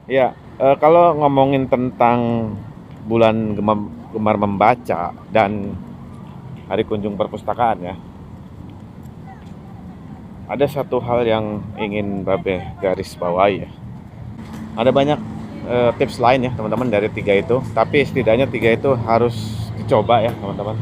Ya, kalau ngomongin tentang bulan gemar membaca dan hari kunjung perpustakaan ya, ada satu hal yang ingin Babe garis bawahi ya. Ada banyak tips lain ya teman-teman dari tiga itu, tapi setidaknya tiga itu harus dicoba ya teman-teman.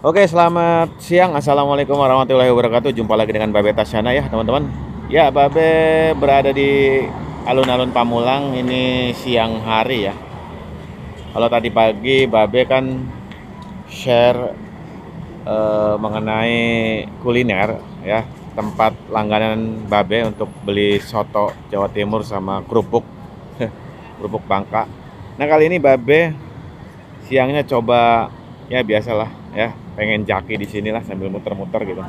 Oke, selamat siang. Assalamualaikum warahmatullahi wabarakatuh. Jumpa lagi dengan Babe Tasyana ya teman-teman. Ya, Babe berada di alun-alun Pamulang. Ini siang hari ya. Kalau tadi pagi Babe kan share mengenai kuliner ya, tempat langganan Babe untuk beli soto Jawa Timur sama kerupuk kerupuk Bangka. Nah, kali ini Babe siangnya coba ya biasalah ya, pengen jaki di sinilah sambil muter-muter gitu.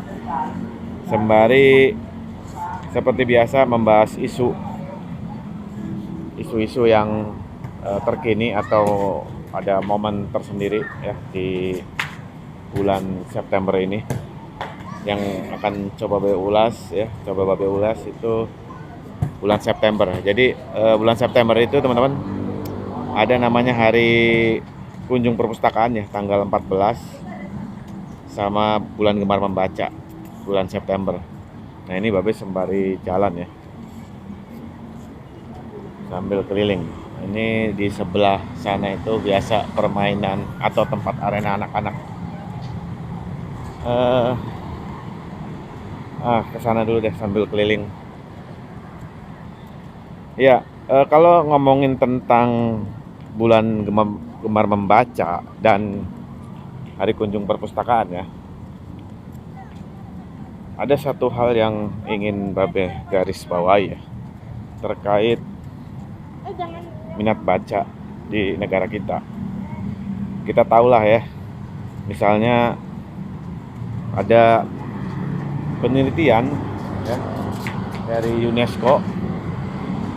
Sembari seperti biasa membahas isu-isu yang terkini atau ada momen tersendiri ya di bulan September ini yang akan coba Babe ulas ya, itu bulan September. Jadi bulan September itu teman-teman ada namanya Hari Kunjung Perpustakaan ya, tanggal 14 sama bulan Gemar Membaca bulan September. Nah, ini Babe sembari jalan ya, sambil keliling. Ini di sebelah sana itu biasa permainan atau tempat arena anak-anak. Eh, ke sana dulu deh sambil keliling. Ya, kalau ngomongin tentang bulan Gemar Membaca dan Hari Kunjung Perpustakaan ya, ada satu hal yang ingin Babe garis bawahi ya, terkait minat baca di negara kita. Kita tahulah ya, misalnya ada penelitian ya dari UNESCO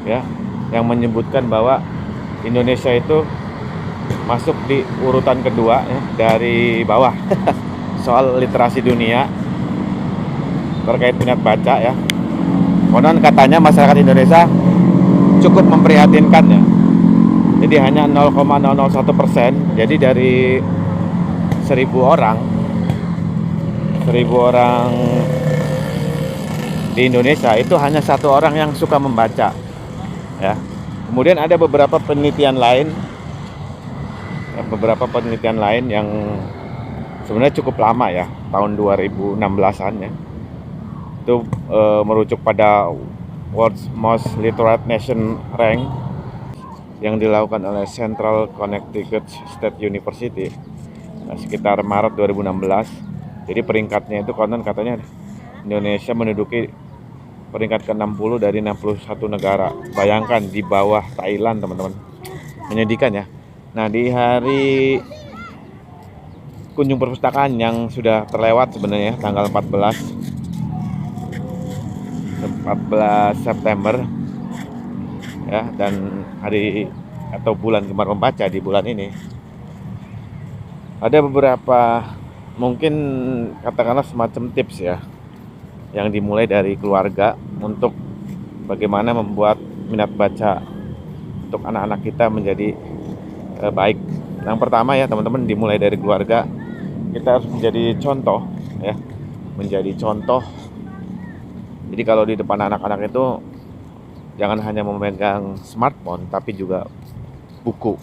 ya yang menyebutkan bahwa Indonesia itu masuk di urutan kedua ya, dari bawah soal literasi dunia terkait minat baca ya. Konon katanya masyarakat Indonesia cukup memprihatinkan ya. Jadi hanya 0,001%. Jadi dari 1000 orang di Indonesia itu hanya satu orang yang suka membaca ya. Kemudian ada beberapa penelitian lain yang sebenarnya cukup lama ya, tahun 2016-an ya. Itu merujuk pada World's Most Literate Nation Rank yang dilakukan oleh Central Connecticut State University sekitar Maret 2016. Jadi peringkatnya itu konon katanya Indonesia menduduki peringkat ke-60 dari 61 negara. Bayangkan di bawah Thailand, teman-teman. Menyedihkan ya. Nah, di hari kunjung perpustakaan yang sudah terlewat sebenarnya tanggal 14 September ya, dan hari atau bulan Gemar Membaca di bulan ini ada beberapa mungkin katakanlah semacam tips ya yang dimulai dari keluarga untuk bagaimana membuat minat baca untuk anak-anak kita menjadi baik. Yang pertama ya teman-teman, dimulai dari keluarga. Kita harus menjadi contoh ya, menjadi contoh. Jadi kalau di depan anak-anak itu jangan hanya memegang smartphone tapi juga buku.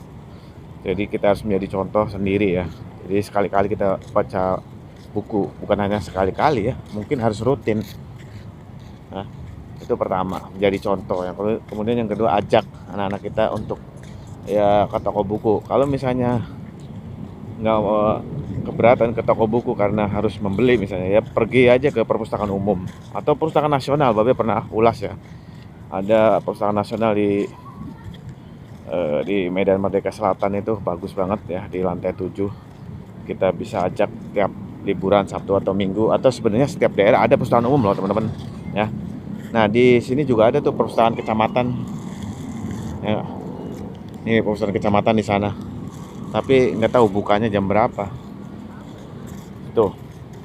Jadi kita harus menjadi contoh sendiri ya. Jadi sekali-kali kita baca buku, bukan hanya sekali-kali ya, mungkin harus rutin. Nah, itu pertama, menjadi contoh ya. Kemudian yang kedua, ajak anak-anak kita untuk ya ke toko buku. Kalau misalnya nggak keberatan ke toko buku karena harus membeli misalnya ya, pergi aja ke perpustakaan umum atau perpustakaan nasional. Babe pernah ulas ya, ada perpustakaan nasional di Medan Merdeka Selatan, itu bagus banget ya, di lantai 7. Kita bisa ajak tiap liburan Sabtu atau Minggu, atau sebenarnya setiap daerah ada perpustakaan umum loh teman-teman ya. Nah, di sini juga ada tuh perpustakaan kecamatan ya. Ini perpustakaan kecamatan di sana, tapi nggak tahu bukanya jam berapa. Tuh.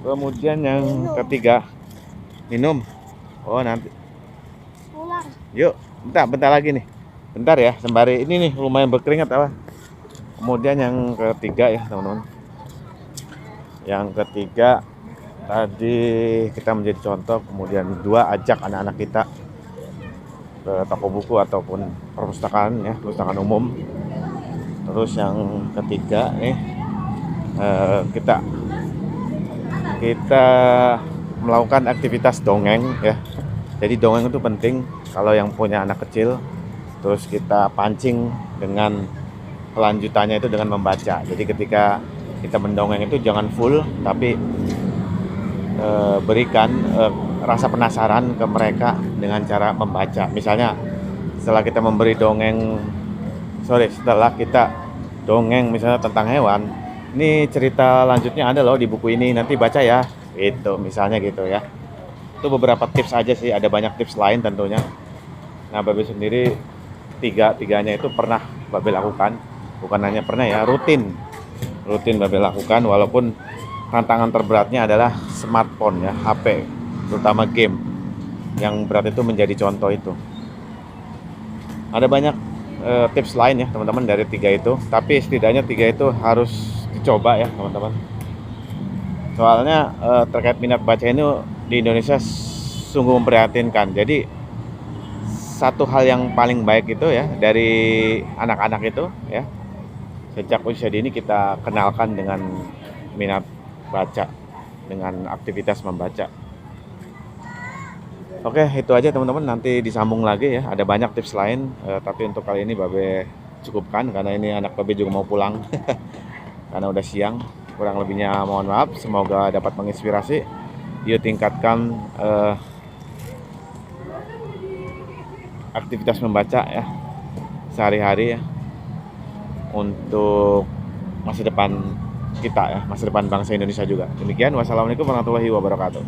Kemudian yang ketiga, minum. Oh, nanti. Pulang. Yuk, bentar lagi nih. Bentar ya, sembari ini nih lumayan berkeringat apa. Kemudian yang ketiga ya, teman-teman. Yang ketiga tadi kita menjadi contoh, kemudian dua, ajak anak-anak kita ke toko buku ataupun perpustakaan ya, perpustakaan umum. Terus yang ketiga nih kita melakukan aktivitas dongeng ya. Jadi dongeng itu penting kalau yang punya anak kecil. Terus kita pancing dengan kelanjutannya itu dengan membaca. Jadi ketika kita mendongeng itu jangan full, tapi berikan rasa penasaran ke mereka dengan cara membaca. Misalnya setelah kita dongeng misalnya tentang hewan, ini cerita lanjutnya ada loh di buku ini, nanti baca ya. Itu misalnya gitu ya. Itu beberapa tips aja sih, ada banyak tips lain tentunya. Nah, Babe sendiri tiganya itu pernah Babe lakukan, bukan hanya pernah ya, rutin Babe lakukan, walaupun tantangan terberatnya adalah smartphone ya, HP, terutama game. Yang berat itu menjadi contoh itu. Ada banyak tips lain ya teman-teman dari 3 itu, tapi setidaknya 3 itu harus dicoba ya teman-teman. Soalnya terkait minat baca ini di Indonesia sungguh memprihatinkan. Jadi satu hal yang paling baik itu ya dari anak-anak itu ya, sejak usia dini kita kenalkan dengan minat baca, dengan aktivitas membaca. Oke, itu aja teman-teman, nanti disambung lagi ya, ada banyak tips lain, tapi untuk kali ini Babe cukupkan karena ini anak Babe juga mau pulang karena udah siang. Kurang lebihnya mohon maaf, semoga dapat menginspirasi. Yuk tingkatkan aktivitas membaca ya sehari-hari ya, untuk masa depan kita ya, masa depan bangsa Indonesia juga. Demikian, wassalamualaikum warahmatullahi wabarakatuh.